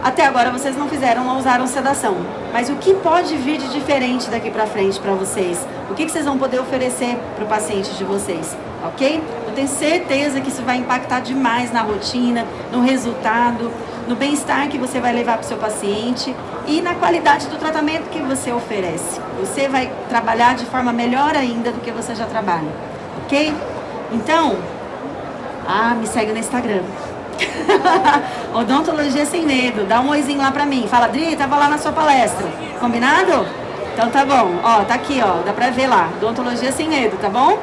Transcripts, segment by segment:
Até agora vocês não fizeram, não usaram sedação. Mas o que pode vir de diferente daqui pra frente para vocês? O que vocês vão poder oferecer para o paciente de vocês? Ok? Eu tenho certeza que isso vai impactar demais na rotina, no resultado, no bem-estar que você vai levar para o seu paciente e na qualidade do tratamento que você oferece. Você vai trabalhar de forma melhor ainda do que você já trabalha. Ok? Então, me segue no Instagram. Odontologia Sem Medo. Dá um oizinho lá pra mim. Fala, Dri, tava lá na sua palestra. Combinado? Então tá bom. Ó, tá aqui, ó. Dá pra ver lá. Odontologia Sem Medo, tá bom?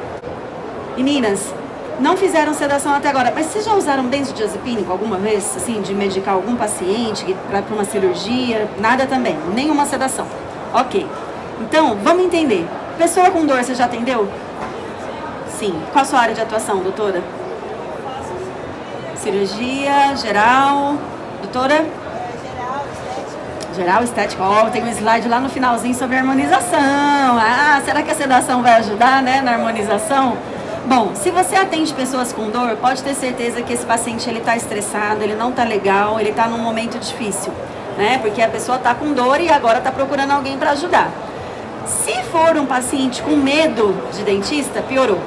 Meninas, não fizeram sedação até agora, mas vocês já usaram benzodiazepínico alguma vez? Assim, de medicar algum paciente pra uma cirurgia? Nada também. Nenhuma sedação. Ok. Então, vamos entender. Pessoa com dor, você já atendeu? Sim. Qual a sua área de atuação, doutora? Cirurgia, geral, doutora? Geral, estética. Ó, tem um slide lá no finalzinho sobre harmonização. Será que a sedação vai ajudar, né, na harmonização? Bom, se você atende pessoas com dor, pode ter certeza que esse paciente, ele tá estressado, ele não tá legal, ele tá num momento difícil, né? Porque a pessoa tá com dor e agora tá procurando alguém para ajudar. Se for um paciente com medo de dentista, piorou.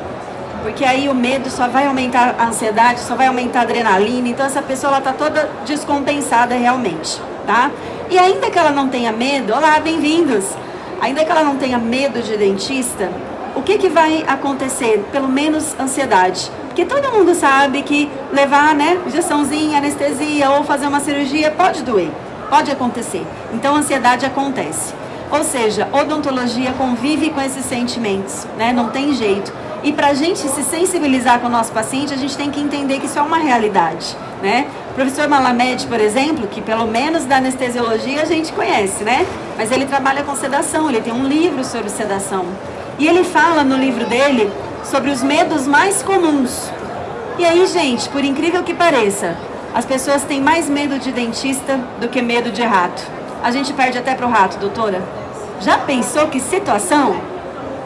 Porque aí o medo só vai aumentar a ansiedade, só vai aumentar a adrenalina. Então essa pessoa, ela tá toda descompensada realmente, tá? E ainda que ela não tenha medo, olá, bem-vindos! Ainda que ela não tenha medo de dentista, o que vai acontecer? Pelo menos ansiedade. Porque todo mundo sabe que levar, né, injeçãozinha, anestesia ou fazer uma cirurgia pode doer, pode acontecer. Então a ansiedade acontece. Ou seja, odontologia convive com esses sentimentos, né? Não tem jeito. E para a gente se sensibilizar com o nosso paciente, a gente tem que entender que isso é uma realidade, né? O professor Malamed, por exemplo, que pelo menos da anestesiologia a gente conhece, né? Mas ele trabalha com sedação, ele tem um livro sobre sedação. E ele fala no livro dele sobre os medos mais comuns. E aí, gente, por incrível que pareça, as pessoas têm mais medo de dentista do que medo de rato. A gente perde até pro rato, doutora. Já pensou que situação?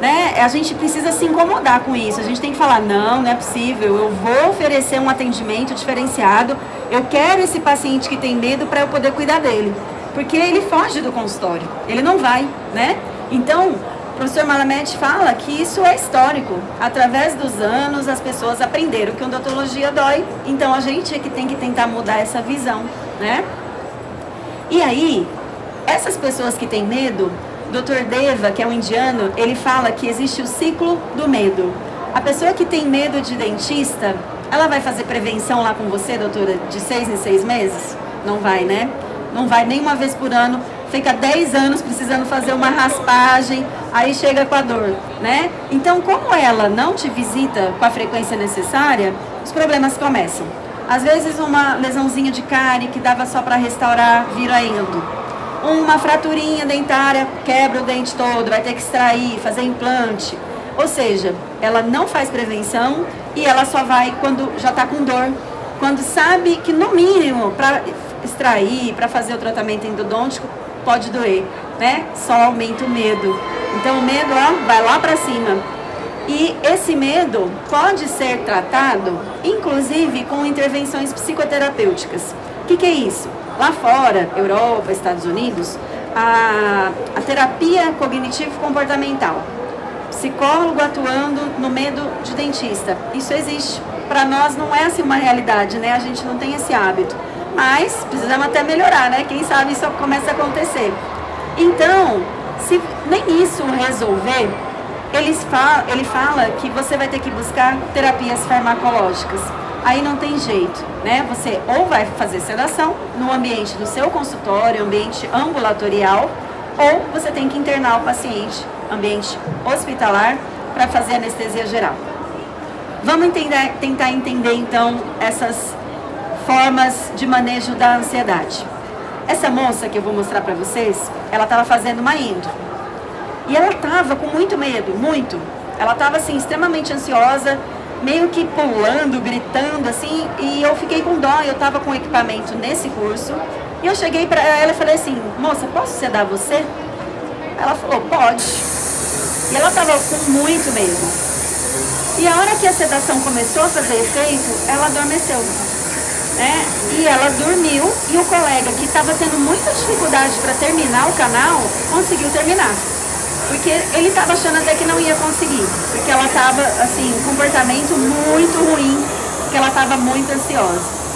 Né? A gente precisa se incomodar com isso. A gente tem que falar, não é possível, eu vou oferecer um atendimento diferenciado, eu quero esse paciente que tem medo para eu poder cuidar dele. Porque ele foge do consultório, ele não vai, né? Então, o professor Malamed fala que isso é histórico. Através dos anos, as pessoas aprenderam que odontologia dói, então a gente é que tem que tentar mudar essa visão, né? E aí, essas pessoas que têm medo, Dr. Deva, que é um indiano, ele fala que existe o ciclo do medo. A pessoa que tem medo de dentista, ela vai fazer prevenção lá com você, doutora, de 6 em 6 meses? Não vai, né? Não vai nem uma vez por ano, fica 10 anos precisando fazer uma raspagem, aí chega com a dor, né? Então, como ela não te visita com a frequência necessária, os problemas começam. Às vezes uma lesãozinha de cárie que dava só para restaurar, vira endo. Uma fraturinha dentária, quebra o dente todo, vai ter que extrair, fazer implante. Ou seja, ela não faz prevenção e ela só vai quando já está com dor. Quando sabe que no mínimo, para extrair, para fazer o tratamento endodôntico, pode doer, né? Só aumenta o medo. Então o medo, ó, vai lá para cima. E esse medo pode ser tratado, inclusive, com intervenções psicoterapêuticas. O que é isso? Lá fora, Europa, Estados Unidos, a terapia cognitivo-comportamental. Psicólogo atuando no medo de dentista. Isso existe. Para nós não é assim uma realidade, né? A gente não tem esse hábito. Mas precisamos até melhorar, né? Quem sabe isso começa a acontecer. Então, se nem isso resolver, ele fala que você vai ter que buscar terapias farmacológicas. Aí não tem jeito, né? Você ou vai fazer sedação no ambiente do seu consultório, ambiente ambulatorial, ou você tem que internar o paciente, ambiente hospitalar, para fazer anestesia geral. Vamos tentar entender, então, essas formas de manejo da ansiedade. Essa moça que eu vou mostrar para vocês, ela estava fazendo uma endo. E ela estava com muito medo, muito. Ela estava, assim, extremamente ansiosa, meio que pulando, gritando, assim, e eu fiquei com dó, eu tava com equipamento nesse curso, e eu cheguei pra ela e falei assim, moça, posso sedar você? Ela falou, pode. E ela tava com muito medo. E a hora que a sedação começou a fazer efeito, ela adormeceu, né? E ela dormiu E o colega que estava tendo muita dificuldade para terminar o canal, conseguiu terminar. Porque ele estava achando até que não ia conseguir. Porque ela estava, assim, um comportamento muito ruim, porque ela estava muito ansiosa.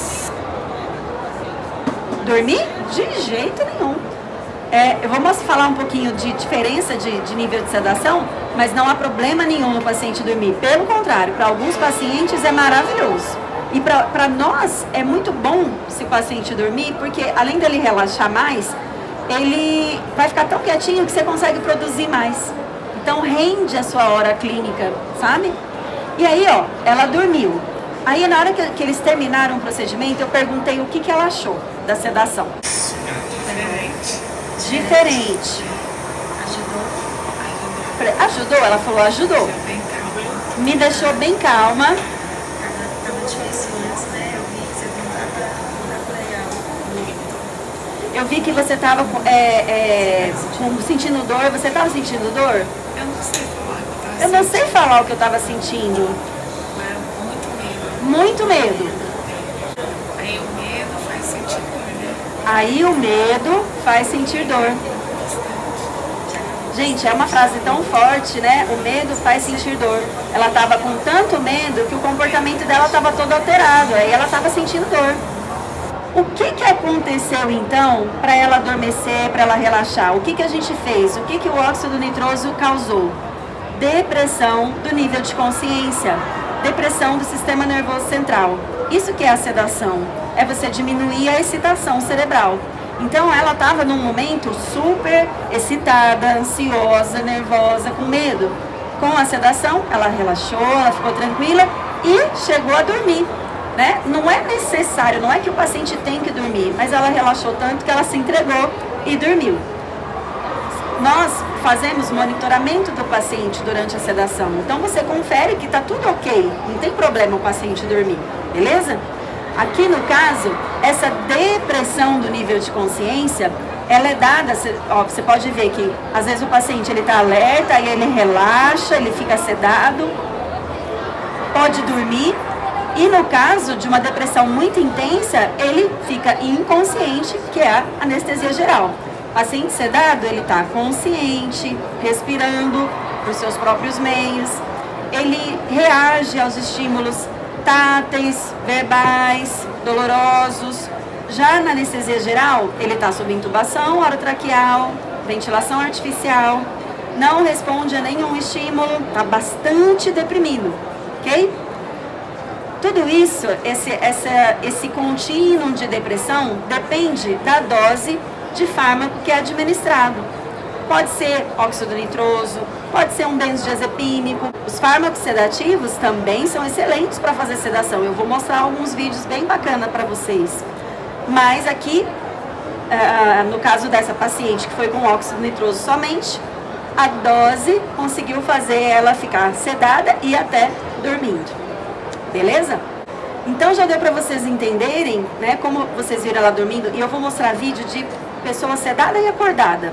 Dormir? De jeito nenhum. Eu vou falar um pouquinho de diferença de nível de sedação, mas não há problema nenhum no paciente dormir. Pelo contrário, para alguns pacientes é maravilhoso. E para nós é muito bom se o paciente dormir, porque além dele relaxar mais, ele vai ficar tão quietinho que você consegue produzir mais. Então rende a sua hora clínica, sabe? E aí, ó, ela dormiu. Aí na hora que eles terminaram o procedimento, eu perguntei o que ela achou da sedação. Diferente. Ajudou? Ajudou? Ela falou, ajudou. Me deixou bem calma. Tava difícil antes, né? Eu vi que você estava sentindo dor. Você estava sentindo dor? Eu não sei falar. Eu não sei falar o que eu estava sentindo. Muito medo. Muito medo. Aí o medo faz sentir dor, né? Aí o medo faz sentir dor. Gente, é uma frase tão forte, né? O medo faz sentir dor. Ela estava com tanto medo que o comportamento dela estava todo alterado. Aí ela estava sentindo dor. O que aconteceu então para ela adormecer, para ela relaxar? O que a gente fez? O que o óxido nitroso causou? Depressão do nível de consciência. Depressão do sistema nervoso central. Isso que é a sedação. É você diminuir a excitação cerebral. Então ela estava num momento super excitada, ansiosa, nervosa, com medo. Com a sedação, ela relaxou, ela ficou tranquila e chegou a dormir. Né? Não é necessário, não é que o paciente tem que dormir, mas ela relaxou tanto que ela se entregou e dormiu. Nós fazemos monitoramento do paciente durante a sedação. Então você confere que está tudo ok, não tem problema o paciente dormir, beleza? Aqui no caso, essa depressão do nível de consciência, ela é dada, você pode ver que às vezes o paciente está alerta, aí ele relaxa, ele fica sedado, pode dormir, e no caso de uma depressão muito intensa, ele fica inconsciente, que é a anestesia geral. O paciente sedado, ele está consciente, respirando por seus próprios meios, ele reage aos estímulos táteis, verbais, dolorosos. Já na anestesia geral, ele está sob intubação orotraqueal, ventilação artificial, não responde a nenhum estímulo, está bastante deprimido, ok? Tudo isso, esse contínuo de depressão, depende da dose de fármaco que é administrado. Pode ser óxido nitroso, pode ser um benzodiazepínico. Os fármacos sedativos também são excelentes para fazer sedação. Eu vou mostrar alguns vídeos bem bacanas para vocês. Mas aqui, no caso dessa paciente que foi com óxido nitroso somente, a dose conseguiu fazer ela ficar sedada e até dormindo. Beleza? Então já deu para vocês entenderem, né, como vocês viram ela dormindo. E eu vou mostrar vídeo de pessoa sedada e acordada.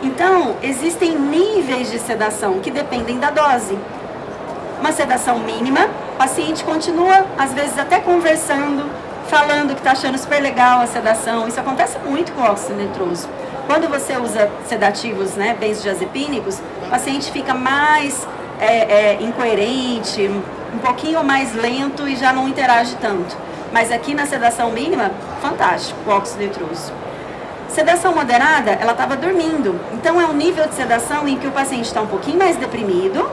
Então, existem níveis de sedação que dependem da dose. Uma sedação mínima, o paciente continua, às vezes até conversando, falando que está achando super legal a sedação. Isso acontece muito com o óxido nitroso. Quando você usa sedativos, né, benzodiazepínicos, o paciente fica mais incoerente, um pouquinho mais lento e já não interage tanto. Mas aqui na sedação mínima, fantástico, o óxido nitroso. Sedação moderada, ela estava dormindo. Então é um nível de sedação em que o paciente está um pouquinho mais deprimido,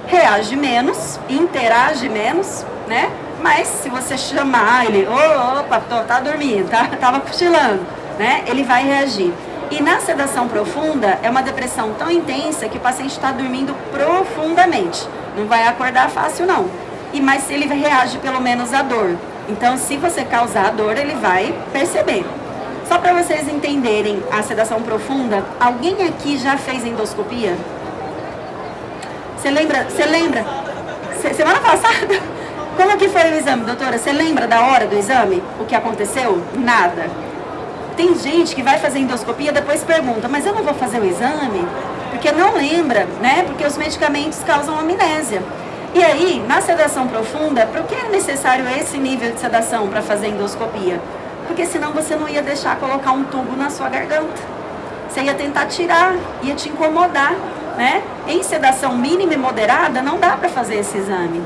reage menos, interage menos, né? Mas se você chamar ele, opa, tá dormindo, tava cochilando, né? Ele vai reagir. E na sedação profunda, é uma depressão tão intensa que o paciente está dormindo profundamente. Não vai acordar fácil, não. Mas ele reage pelo menos à dor. Então, se você causar a dor, ele vai perceber. Só para vocês entenderem a sedação profunda, alguém aqui já fez endoscopia? Você lembra? Semana passada? Como que foi o exame, doutora? Você lembra da hora do exame? O que aconteceu? Nada. Tem gente que vai fazer endoscopia e depois pergunta, mas eu não vou fazer o exame? Porque não lembra, né? Porque os medicamentos causam amnésia. E aí, na sedação profunda, por que é necessário esse nível de sedação para fazer endoscopia? Porque senão você não ia deixar colocar um tubo na sua garganta. Você ia tentar tirar, ia te incomodar, né? Em sedação mínima e moderada, não dá para fazer esse exame.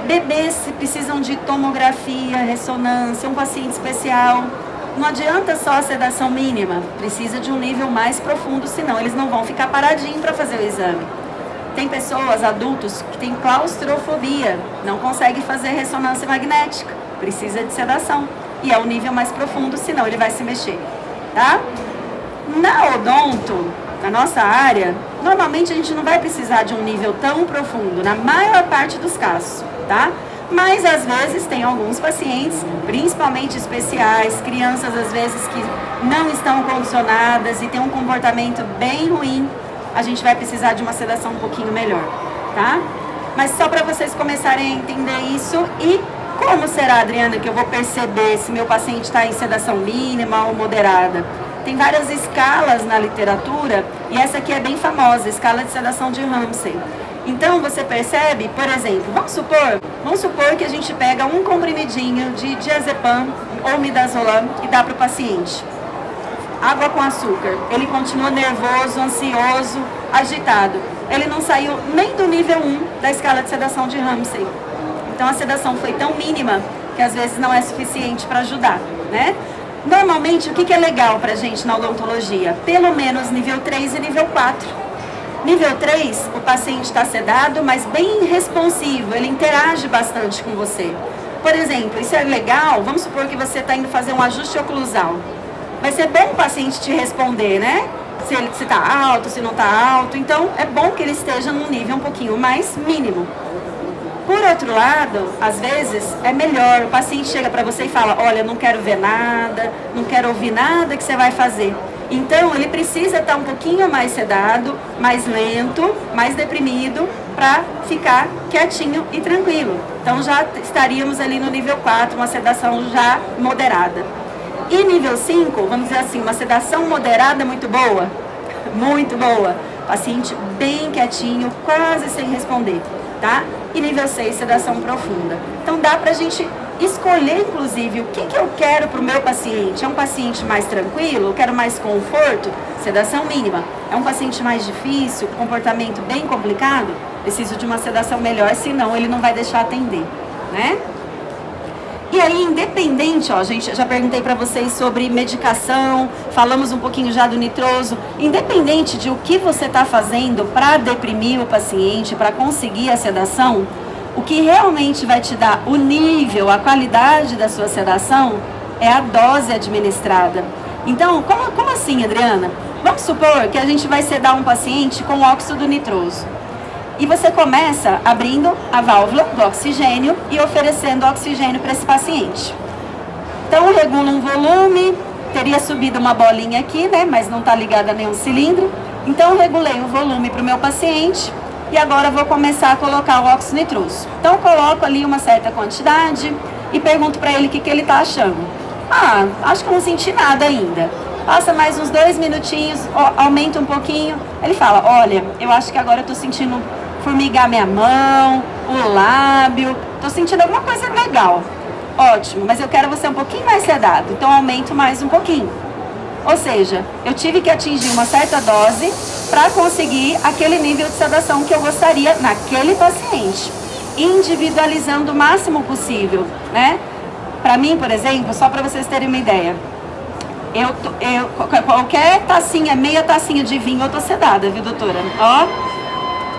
Bebês precisam de tomografia, ressonância, um paciente especial. Não adianta só a sedação mínima, precisa de um nível mais profundo, senão eles não vão ficar paradinhos para fazer o exame. Tem pessoas, adultos, que têm claustrofobia, não conseguem fazer ressonância magnética, precisa de sedação. E é um nível mais profundo, senão ele vai se mexer, tá? Na odonto, na nossa área, normalmente a gente não vai precisar de um nível tão profundo, na maior parte dos casos, tá? Mas às vezes tem alguns pacientes, principalmente especiais, crianças às vezes que não estão condicionadas e tem um comportamento bem ruim, a gente vai precisar de uma sedação um pouquinho melhor, tá? Mas só para vocês começarem a entender isso. E como será, Adriana, que eu vou perceber se meu paciente está em sedação mínima ou moderada? Tem várias escalas na literatura e essa aqui é bem famosa, a escala de sedação de Ramsay. Então você percebe, por exemplo, vamos supor que a gente pega um comprimidinho de diazepam ou midazolam e dá para o paciente. Água com açúcar. Ele continua nervoso, ansioso, agitado. Ele não saiu nem do nível 1 da escala de sedação de Ramsay. Então a sedação foi tão mínima que às vezes não é suficiente para ajudar, né? Normalmente, o que é legal pra gente na odontologia? Pelo menos nível 3 e nível 4. Nível 3, o paciente está sedado, mas bem responsivo, ele interage bastante com você. Por exemplo, isso é legal, vamos supor que você está indo fazer um ajuste oclusal. Vai ser bom o paciente te responder, né? Se está alto, se não está alto. Então, é bom que ele esteja num nível um pouquinho mais mínimo. Por outro lado, às vezes, é melhor, o paciente chega para você e fala, olha, não quero ver nada, não quero ouvir nada que você vai fazer. Então, ele precisa estar um pouquinho mais sedado, mais lento, mais deprimido, para ficar quietinho e tranquilo. Então, já estaríamos ali no nível 4, uma sedação já moderada. E nível 5, vamos dizer assim, uma sedação moderada muito boa, muito boa. Paciente bem quietinho, quase sem responder, tá? E nível 6, sedação profunda. Então dá pra gente escolher, inclusive, o que eu quero pro meu paciente. É um paciente mais tranquilo? Eu quero mais conforto? Sedação mínima. É um paciente mais difícil, comportamento bem complicado? Preciso de uma sedação melhor, senão ele não vai deixar atender, né? E aí, independente, ó, gente, já perguntei para vocês sobre medicação, falamos um pouquinho já do nitroso. Independente de o que você está fazendo para deprimir o paciente, para conseguir a sedação, o que realmente vai te dar o nível, a qualidade da sua sedação é a dose administrada. Então, como assim, Adriana? Vamos supor que a gente vai sedar um paciente com óxido nitroso. E você começa abrindo a válvula do oxigênio e oferecendo oxigênio para esse paciente. Então, regula um volume, teria subido uma bolinha aqui, né? Mas não está ligada a nenhum cilindro. Então, regulei o volume para o meu paciente e agora vou começar a colocar o óxido nitroso. Então, coloco ali uma certa quantidade e pergunto para ele o que ele está achando. Ah, acho que não senti nada ainda. Passa mais uns 2 minutinhos, aumenta um pouquinho. Ele fala, olha, eu acho que agora eu estou sentindo formigar minha mão, o lábio, tô sentindo alguma coisa legal. Ótimo, mas eu quero você um pouquinho mais sedado, então aumento mais um pouquinho. Ou seja, eu tive que atingir uma certa dose para conseguir aquele nível de sedação que eu gostaria naquele paciente, individualizando o máximo possível, né? Para mim, por exemplo, só para vocês terem uma ideia, qualquer tacinha, meia tacinha de vinho, eu tô sedada, viu, doutora? Ó,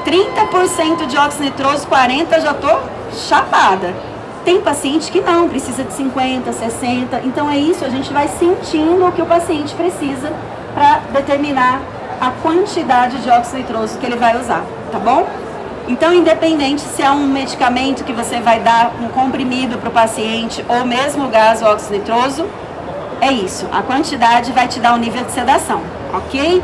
30% de óxido nitroso, 40% já tô chapada. Tem paciente que não, precisa de 50, 60. Então é isso, a gente vai sentindo o que o paciente precisa para determinar a quantidade de óxido nitroso que ele vai usar, tá bom? Então, independente se é um medicamento que você vai dar um comprimido para o paciente ou mesmo o gás óxido nitroso, é isso. A quantidade vai te dar um nível de sedação, ok?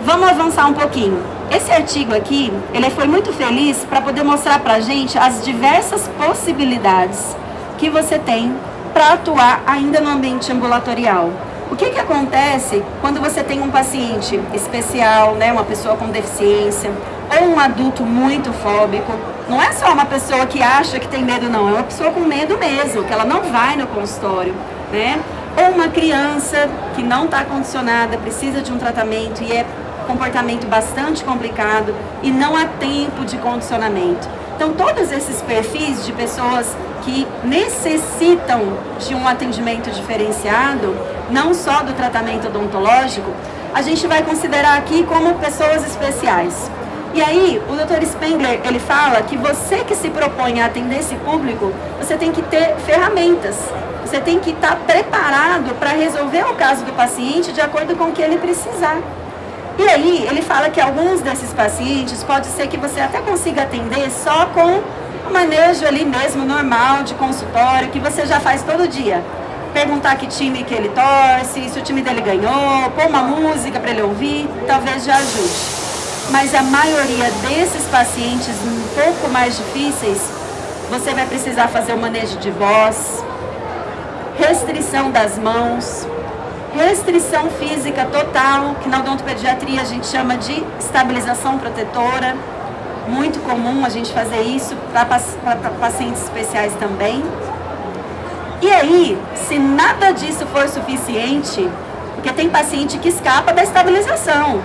Vamos avançar um pouquinho. Esse artigo aqui, ele foi muito feliz para poder mostrar para a gente as diversas possibilidades que você tem para atuar ainda no ambiente ambulatorial. O que acontece quando você tem um paciente especial, né, uma pessoa com deficiência, ou um adulto muito fóbico? Não é só uma pessoa que acha que tem medo, não. É uma pessoa com medo mesmo, que ela não vai no consultório. né? Ou uma criança que não está condicionada, precisa de um tratamento e é comportamento bastante complicado e não há tempo de condicionamento. Então, todos esses perfis de pessoas que necessitam de um atendimento diferenciado, não só do tratamento odontológico, a gente vai considerar aqui como pessoas especiais. E aí, o Dr. Spengler, ele fala que você que se propõe a atender esse público, você tem que ter ferramentas. Você tem que estar preparado para resolver o caso do paciente de acordo com o que ele precisar. E aí, ele fala que alguns desses pacientes, pode ser que você até consiga atender só com o manejo ali mesmo, normal, de consultório, que você já faz todo dia. Perguntar que time que ele torce, se o time dele ganhou, pôr uma música para ele ouvir, talvez já ajude. Mas a maioria desses pacientes um pouco mais difíceis, você vai precisar fazer o manejo de voz, restrição das mãos, restrição física total, que na odontopediatria a gente chama de estabilização protetora. Muito comum a gente fazer isso para pacientes especiais também. E aí, se nada disso for suficiente, porque tem paciente que escapa da estabilização,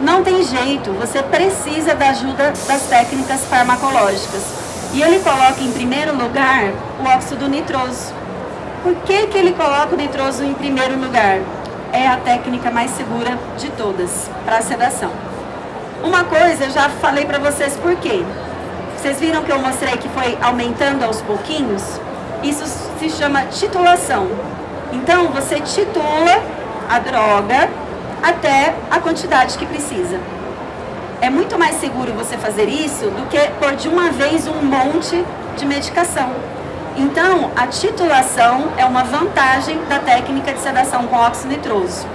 não tem jeito, você precisa da ajuda das técnicas farmacológicas. E ele coloca em primeiro lugar o óxido nitroso. Por que que ele coloca o nitroso em primeiro lugar? É a técnica mais segura de todas para a sedação. Uma coisa, eu já falei para vocês por quê. Vocês viram que eu mostrei que foi aumentando aos pouquinhos? Isso se chama titulação. Então, você titula a droga até a quantidade que precisa. É muito mais seguro você fazer isso do que pôr de uma vez um monte de medicação. Então, a titulação é uma vantagem da técnica de sedação com óxido nitroso.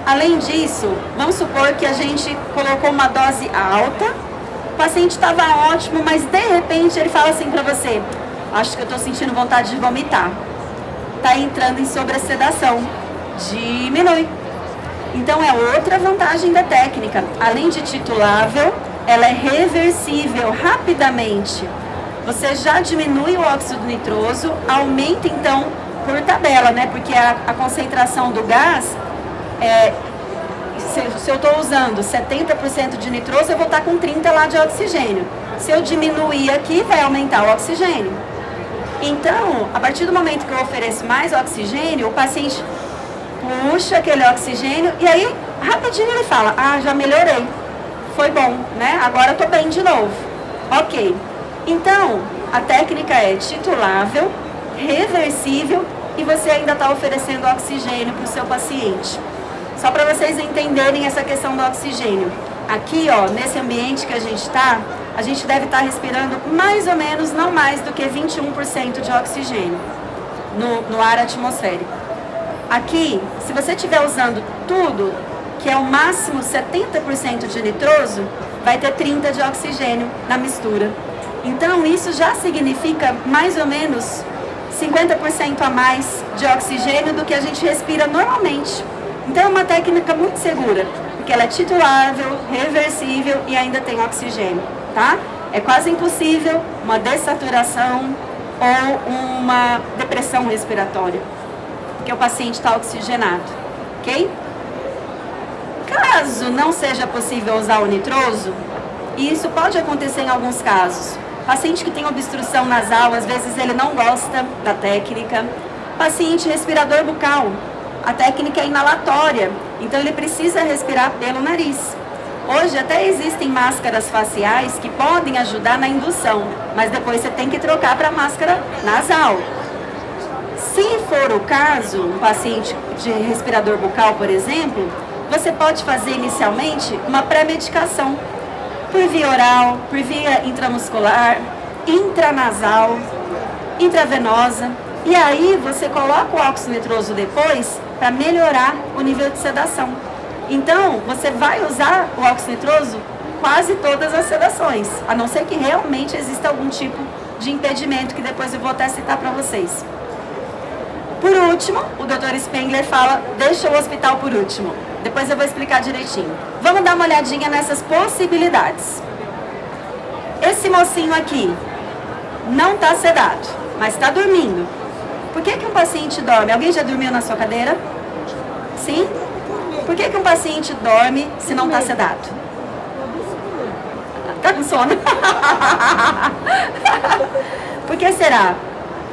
Além disso, vamos supor que a gente colocou uma dose alta, o paciente estava ótimo, mas de repente ele fala assim para você: acho que eu estou sentindo vontade de vomitar. Está entrando em sobressedação. Diminui. Então é outra vantagem da técnica. Além de titulável, ela é reversível rapidamente. Você já diminui o óxido nitroso, aumenta então por tabela, né? Porque a concentração do gás, se eu estou usando 70% de nitroso, eu vou estar com 30% lá de oxigênio. Se eu diminuir aqui, vai aumentar o oxigênio. Então, a partir do momento que eu ofereço mais oxigênio, o paciente puxa aquele oxigênio e aí, rapidinho ele fala: ah, já melhorei, foi bom, né? Agora eu estou bem de novo. Ok. Então, a técnica é titulável, reversível e você ainda está oferecendo oxigênio para o seu paciente. Só para vocês entenderem essa questão do oxigênio. Aqui, ó, nesse ambiente que a gente deve estar respirando mais ou menos, não mais do que 21% de oxigênio no ar atmosférico. Aqui, se você estiver usando tudo, que é o máximo 70% de nitroso, vai ter 30% de oxigênio na mistura. Então, isso já significa mais ou menos 50% a mais de oxigênio do que a gente respira normalmente. Então, é uma técnica muito segura, porque ela é titulável, reversível e ainda tem oxigênio, tá? É quase impossível uma dessaturação ou uma depressão respiratória, porque o paciente está oxigenado, ok? Caso não seja possível usar o nitroso, e isso pode acontecer em alguns casos, paciente que tem obstrução nasal, às vezes ele não gosta da técnica. Paciente respirador bucal, a técnica é inalatória, então ele precisa respirar pelo nariz. Hoje até existem máscaras faciais que podem ajudar na indução, mas depois você tem que trocar para máscara nasal. Se for o caso, um paciente de respirador bucal, por exemplo, você pode fazer inicialmente uma pré-medicação por via oral, por via intramuscular, intranasal, intravenosa. E aí você coloca o óxido nitroso depois para melhorar o nível de sedação. Então, você vai usar o óxido nitroso quase todas as sedações, a não ser que realmente exista algum tipo de impedimento, que depois eu vou até citar para vocês. Por último, o Dr. Spengler fala: deixa o hospital por último. Depois eu vou explicar direitinho. Vamos dar uma olhadinha nessas possibilidades. Esse mocinho aqui não está sedado, mas está dormindo. Por que um paciente dorme? Alguém já dormiu na sua cadeira? Sim? Por que um paciente dorme se não está sedado? Tá com sono? Por que será?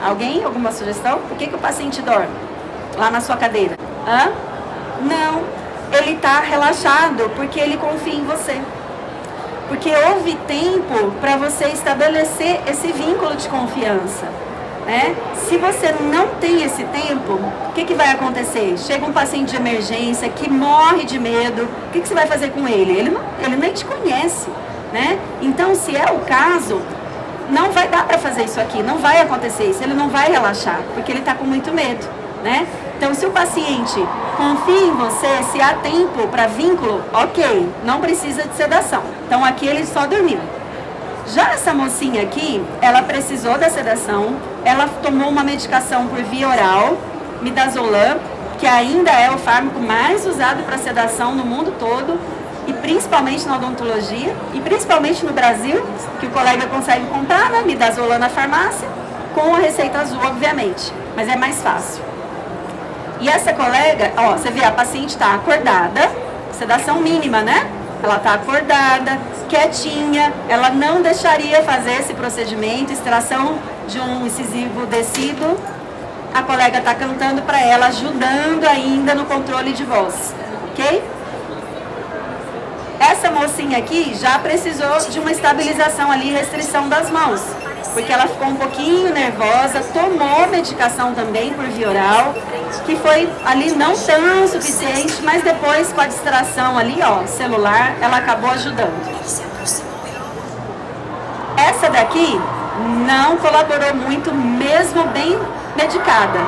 Alguém? Alguma sugestão? Por que o paciente dorme lá na sua cadeira? Hã? Não. Ele está relaxado porque ele confia em você. Porque houve tempo para você estabelecer esse vínculo de confiança. Né? Se você não tem esse tempo, o que vai acontecer? Chega um paciente de emergência que morre de medo, o que você vai fazer com ele? Ele nem te conhece. Né? Então, se é o caso, não vai dar para fazer isso aqui, não vai acontecer isso, ele não vai relaxar, porque ele está com muito medo. Né? Então, se o paciente confia em você, se há tempo para vínculo, ok, não precisa de sedação. Então, aqui ele só dormiu. Já essa mocinha aqui, ela precisou da sedação, ela tomou uma medicação por via oral, midazolam, que ainda é o fármaco mais usado para sedação no mundo todo, e principalmente na odontologia, e principalmente no Brasil, que o colega consegue comprar, né, midazolam na farmácia, com a receita azul, obviamente, mas é mais fácil. E essa colega, ó, você vê, a paciente está acordada, sedação mínima, né? Ela está acordada, quietinha, ela não deixaria fazer esse procedimento, extração de um incisivo descido. A colega está cantando para ela, ajudando ainda no controle de voz, ok? Essa mocinha aqui já precisou de uma estabilização ali, restrição das mãos, porque ela ficou um pouquinho nervosa, tomou medicação também por via oral, que foi ali não tão suficiente, mas depois com a distração ali, ó, celular, ela acabou ajudando. Essa daqui não colaborou muito, mesmo bem medicada.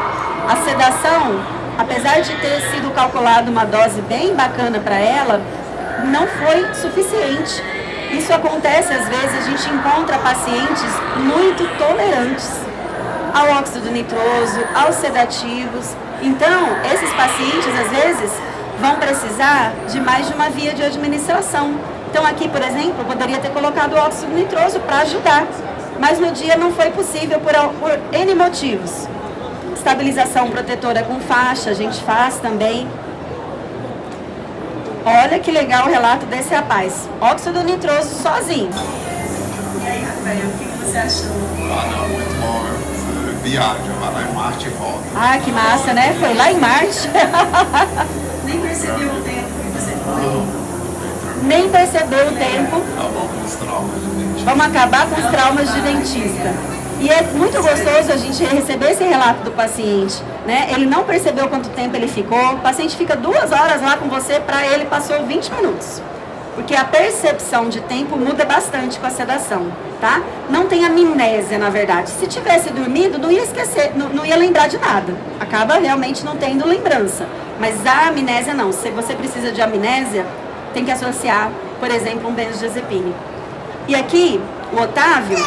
A sedação, apesar de ter sido calculada uma dose bem bacana para ela, não foi suficiente. Isso acontece, às vezes, a gente encontra pacientes muito tolerantes ao óxido nitroso, aos sedativos. Então, esses pacientes, às vezes, vão precisar de mais de uma via de administração. Então, aqui, por exemplo, eu poderia ter colocado o óxido nitroso para ajudar, mas no dia não foi possível por N motivos. Estabilização protetora com faixa, a gente faz também. Olha que legal o relato desse rapaz. Óxido nitroso sozinho. E aí, Rafael, o que você achou? Ah, não, muito bom. Eu viajo, vai lá em Marte e volta. Ah, que massa, né? Foi lá em Marte. Nem percebeu o tempo que você foi. Nem percebeu o tempo. Acabou com os traumas de dentista. Vamos acabar com os traumas de dentista. E é muito gostoso a gente receber esse relato do paciente, né? Ele não percebeu quanto tempo ele ficou. O paciente fica 2 horas lá com você, para ele passou 20 minutos. Porque a percepção de tempo muda bastante com a sedação, tá? Não tem amnésia, na verdade. Se tivesse dormido, não ia esquecer, não ia lembrar de nada. Acaba realmente não tendo lembrança. Mas a amnésia não. Se você precisa de amnésia, tem que associar, por exemplo, um benzodiazepine. E aqui, o Otávio...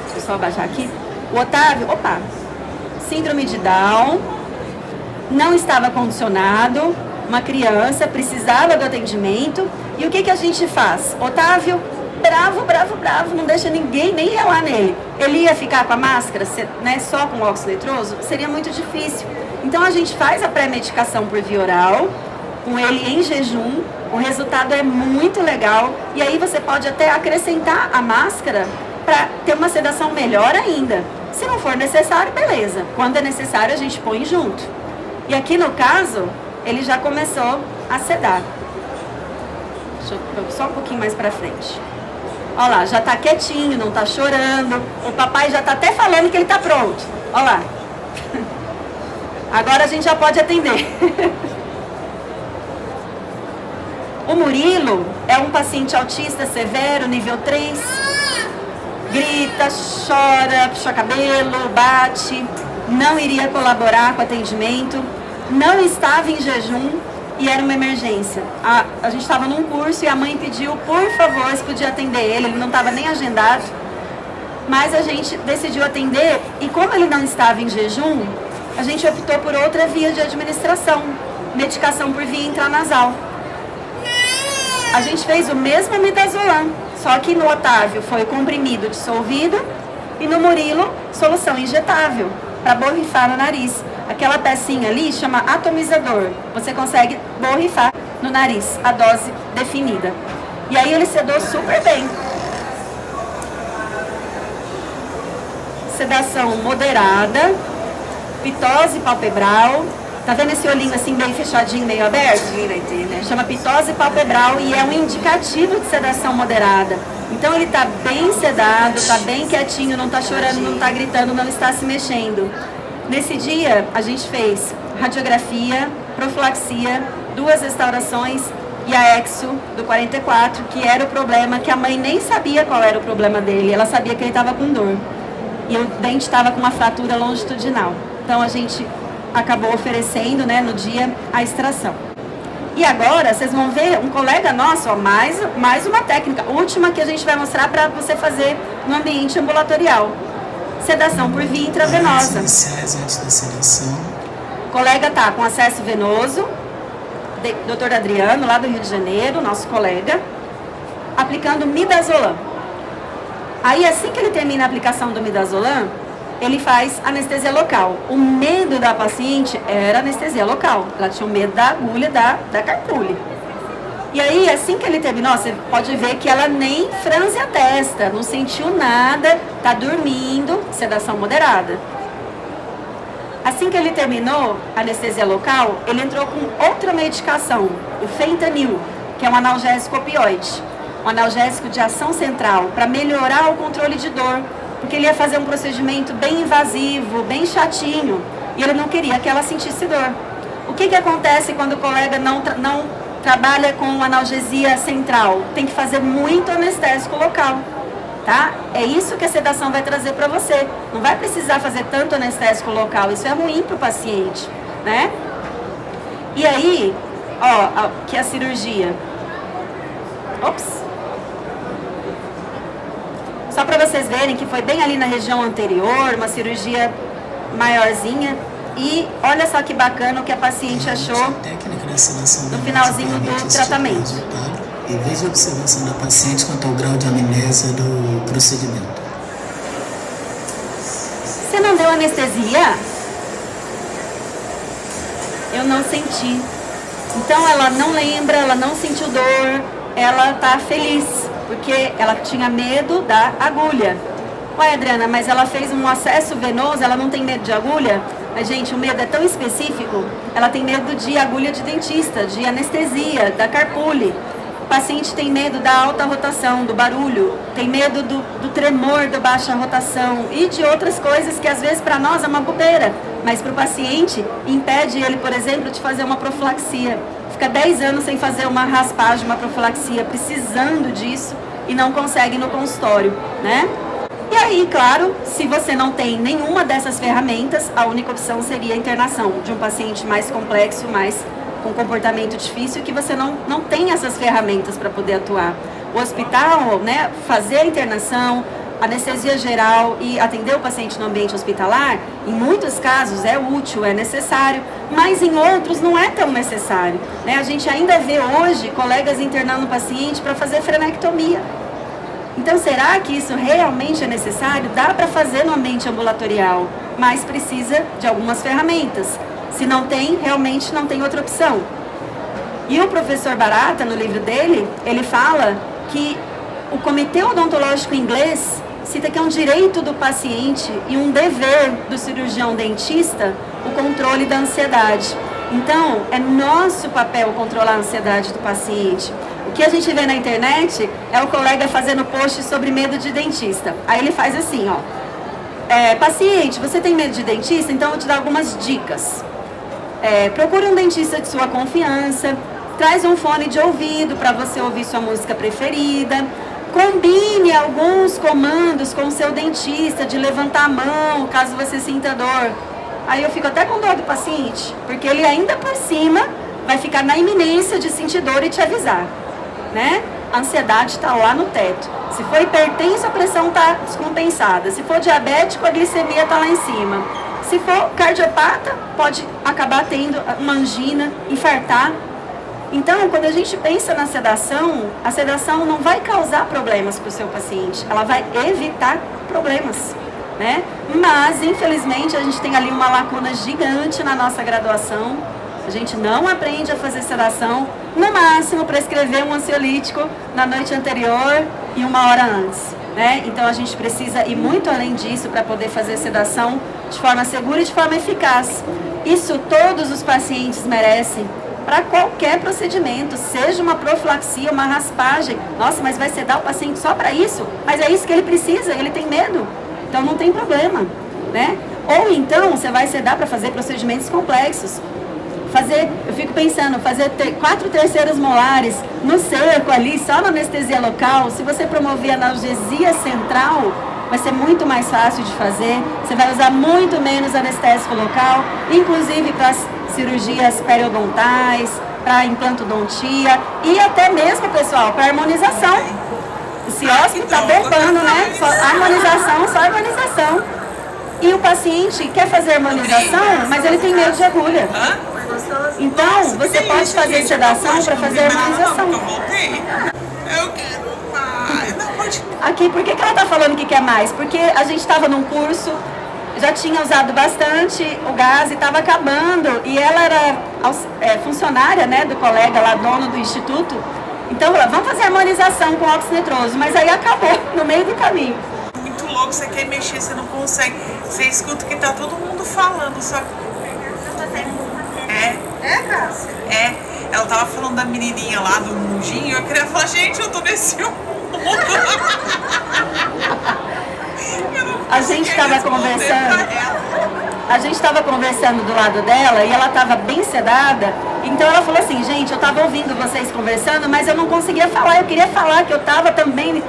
Deixa eu só abaixar aqui. O Otávio, opa, síndrome de Down, não estava condicionado, uma criança, precisava do atendimento. E o que a gente faz? Otávio, bravo, não deixa ninguém nem relar nele. Ele ia ficar com a máscara, né, só com óxido nitroso? Seria muito difícil. Então a gente faz a pré-medicação por via oral, com ele em jejum, o resultado é muito legal. E aí você pode até acrescentar a máscara para ter uma sedação melhor ainda. Se não for necessário, beleza. Quando é necessário, a gente põe junto. E aqui no caso, ele já começou a sedar. Deixa eu só um pouquinho mais para frente. Olha lá, já tá quietinho, não tá chorando. O papai já tá até falando que ele tá pronto. Olha lá. Agora a gente já pode atender. O Murilo é um paciente autista severo, nível 3. Grita, chora, puxa cabelo, bate, não iria colaborar com o atendimento, não estava em jejum e era uma emergência. A gente estava num curso e a mãe pediu, por favor, se podia atender ele não estava nem agendado, mas a gente decidiu atender e como ele não estava em jejum, a gente optou por outra via de administração, medicação por via intranasal. A gente fez o mesmo midazolam, só que no Otávio foi comprimido dissolvido E no Murilo, solução injetável, para borrifar no nariz. Aquela pecinha ali chama atomizador. Você consegue borrifar no nariz, a dose definida. E aí ele sedou super bem. Sedação moderada, pitose palpebral. Tá vendo esse olhinho assim bem fechadinho, meio aberto? Chama pitose palpebral e é um indicativo de sedação moderada. Então ele tá bem sedado, tá bem quietinho, não tá chorando, não tá gritando, não está se mexendo. Nesse dia a gente fez radiografia, profilaxia, 2 restaurações e a exo do 44, que era o problema, que a mãe nem sabia qual era o problema dele, ela sabia que ele estava com dor. E o dente estava com uma fratura longitudinal. Então a gente acabou oferecendo, né, no dia, a extração. E agora vocês vão ver um colega nosso, ó, mais uma técnica, última que a gente vai mostrar para você fazer no ambiente ambulatorial. Sedação por via intravenosa. Iniciais antes da sedação. O colega tá com acesso venoso, Dr. Adriano, lá do Rio de Janeiro, nosso colega, aplicando midazolam. Aí assim que ele termina a aplicação do midazolam, ele faz anestesia local. O medo da paciente era anestesia local. Ela tinha o medo da agulha da carpule. E aí, assim que ele terminou, você pode ver que ela nem franze a testa, não sentiu nada, tá dormindo, sedação moderada. Assim que ele terminou a anestesia local, ele entrou com outra medicação, o fentanil, que é um analgésico opioide. Um analgésico de ação central, para melhorar o controle de dor. Porque ele ia fazer um procedimento bem invasivo, bem chatinho, e ele não queria que ela sentisse dor. O que acontece quando o colega não trabalha com analgesia central? Tem que fazer muito anestésico local, tá? É isso que a sedação vai trazer para você. Não vai precisar fazer tanto anestésico local, isso é ruim para o paciente, né? E aí, ó, que a cirurgia... Ops! Só para vocês verem que foi bem ali na região anterior, uma cirurgia maiorzinha. E olha só que bacana o que a paciente achou no finalzinho do tratamento. E veja a observação da paciente quanto ao grau de amnésia do procedimento. Você não deu anestesia? Eu não senti. Então ela não lembra, ela não sentiu dor, ela tá feliz. Porque ela tinha medo da agulha. Ué, Adriana, mas ela fez um acesso venoso, ela não tem medo de agulha? Mas, gente, o medo é tão específico, ela tem medo de agulha de dentista, de anestesia, da carpule. O paciente tem medo da alta rotação, do barulho, tem medo do tremor da baixa rotação e de outras coisas que, às vezes, para nós é uma bobeira. Mas para o paciente, impede ele, por exemplo, de fazer uma profilaxia. Fica 10 anos sem fazer uma raspagem, uma profilaxia, precisando disso e não consegue no consultório, né? E aí, claro, se você não tem nenhuma dessas ferramentas, a única opção seria a internação de um paciente mais complexo, mais com comportamento difícil, que você não tem essas ferramentas para poder atuar. O hospital, né, fazer a internação, anestesia geral e atender o paciente no ambiente hospitalar, em muitos casos é útil, é necessário, mas em outros não é tão necessário, né? A gente ainda vê hoje colegas internando o paciente para fazer frenectomia. Então, será que isso realmente é necessário? Dá para fazer no ambiente ambulatorial, mas precisa de algumas ferramentas. Se não tem, realmente não tem outra opção. E o professor Barata, no livro dele, ele fala que o Comitê Odontológico Inglês cita que é um direito do paciente e um dever do cirurgião dentista o controle da ansiedade. Então, é nosso papel controlar a ansiedade do paciente. O que a gente vê na internet é o colega fazendo post sobre medo de dentista. Aí ele faz assim, ó. Paciente, você tem medo de dentista? Então eu vou te dar algumas dicas. Procure um dentista de sua confiança. Traz um fone de ouvido para você ouvir sua música preferida. Combine alguns comandos com o seu dentista de levantar a mão caso você sinta dor. Aí eu fico até com dor do paciente, porque ele ainda por cima vai ficar na iminência de sentir dor e te avisar, né? A ansiedade está lá no teto. Se for hipertenso, a pressão está descompensada. Se for diabético, a glicemia está lá em cima. Se for cardiopata, pode acabar tendo uma angina, infartar. Então, quando a gente pensa na sedação, a sedação não vai causar problemas para o seu paciente, ela vai evitar problemas. né? Mas, infelizmente, a gente tem ali uma lacuna gigante na nossa graduação. A gente não aprende a fazer sedação, no máximo prescrever um ansiolítico na noite anterior e 1 hora antes, né? Então a gente precisa ir muito além disso para poder fazer sedação de forma segura e de forma eficaz. Isso todos os pacientes merecem para qualquer procedimento, seja uma profilaxia, uma raspagem. Nossa, mas vai sedar o paciente só para isso? Mas é isso que ele precisa, ele tem medo. Então não tem problema, né? Ou então você vai sedar para fazer procedimentos complexos. Eu fico pensando, fazer 4 terceiros molares no cerco ali, só na anestesia local, se você promover analgesia central, vai ser muito mais fácil de fazer, você vai usar muito menos anestésico local, inclusive para cirurgias periodontais, para implantodontia e até mesmo, pessoal, para harmonização. Esse hóspede está bombando, né? Só harmonização. E o paciente quer fazer harmonização, mas ele tem medo de agulha. Então, você pode fazer sedação para fazer harmonização. Eu quero mais. Aqui, por que ela está falando que quer mais? Porque a gente estava num curso, já tinha usado bastante o gás e estava acabando. E ela era funcionária, né, do colega lá, dono do instituto. Então, vamos fazer harmonização com óxido nitroso. Mas aí acabou, no meio do caminho. Muito louco, você quer mexer, você não consegue. Você escuta que tá todo mundo falando, só que... É, Cássia? É, ela tava falando da menininha lá do mundinho, eu queria falar, gente, eu tô nesse mundo. A gente estava conversando do lado dela e ela estava bem sedada. Então ela falou assim, gente, eu estava ouvindo vocês conversando, mas eu não conseguia falar. Eu queria falar que eu estava também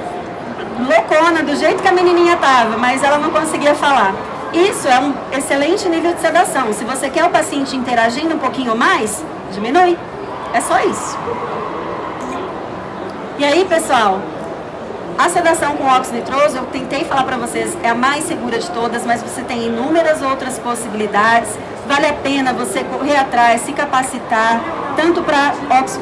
loucona, do jeito que a menininha estava, mas ela não conseguia falar. Isso é um excelente nível de sedação. Se você quer o paciente interagindo um pouquinho mais, diminui. É só isso. E aí, pessoal, a sedação com óxido nitroso, eu tentei falar para vocês, é a mais segura de todas, mas você tem inúmeras outras possibilidades. Vale a pena você correr atrás, se capacitar, tanto para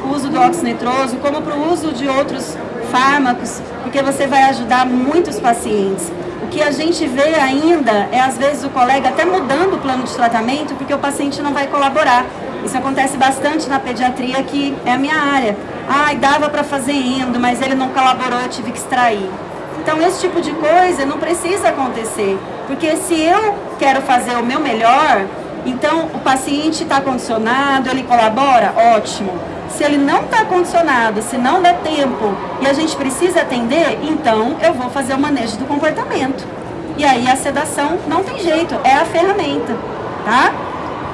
o uso do óxido nitroso, como para o uso de outros fármacos, porque você vai ajudar muitos pacientes. O que a gente vê ainda é, às vezes, o colega até mudando o plano de tratamento, porque o paciente não vai colaborar. Isso acontece bastante na pediatria, que é a minha área. Ai, dava para fazer endo, mas ele não colaborou, eu tive que extrair. Então, esse tipo de coisa não precisa acontecer, porque se eu quero fazer o meu melhor, então o paciente está condicionado, ele colabora, ótimo. Se ele não está condicionado, se não der tempo e a gente precisa atender, então eu vou fazer o manejo do comportamento. E aí a sedação não tem jeito, é a ferramenta, tá?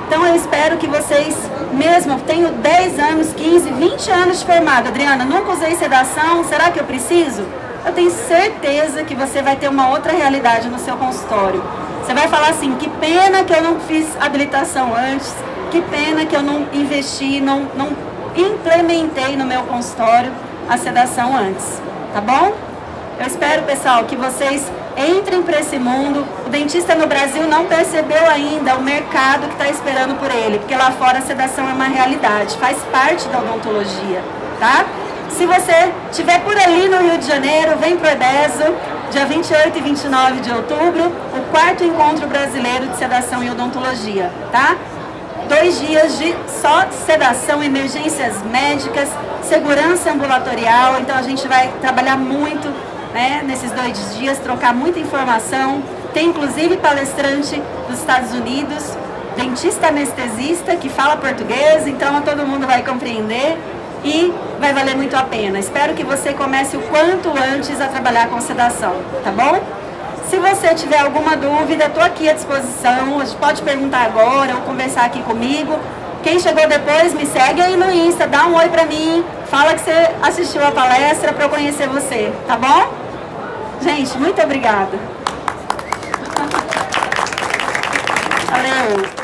Então eu espero que vocês, mesmo, eu tenho 10 anos, 15, 20 anos de formada, Adriana, nunca usei sedação, será que eu preciso? Eu tenho certeza que você vai ter uma outra realidade no seu consultório. Você vai falar assim, que pena que eu não fiz habilitação antes, que pena que eu não investi, não implementei no meu consultório a sedação antes, tá bom? Eu espero, pessoal, que vocês entrem para esse mundo. O dentista no Brasil não percebeu ainda o mercado que está esperando por ele, porque lá fora a sedação é uma realidade, faz parte da odontologia, tá? Se você estiver por ali no Rio de Janeiro, vem pro EBESO, dia 28 e 29 de outubro, o 4º Encontro Brasileiro de Sedação e Odontologia, tá? 2 dias de só sedação, emergências médicas, segurança ambulatorial. Então a gente vai trabalhar muito, né, nesses 2 dias, trocar muita informação. Tem inclusive palestrante dos Estados Unidos, dentista anestesista que fala português, então todo mundo vai compreender e vai valer muito a pena. Espero que você comece o quanto antes a trabalhar com sedação, tá bom? Se você tiver alguma dúvida, estou aqui à disposição, a gente pode perguntar agora ou conversar aqui comigo. Quem chegou depois, me segue aí no Insta, dá um oi pra mim, fala que você assistiu a palestra para eu conhecer você, tá bom? Gente, muito obrigada. Valeu!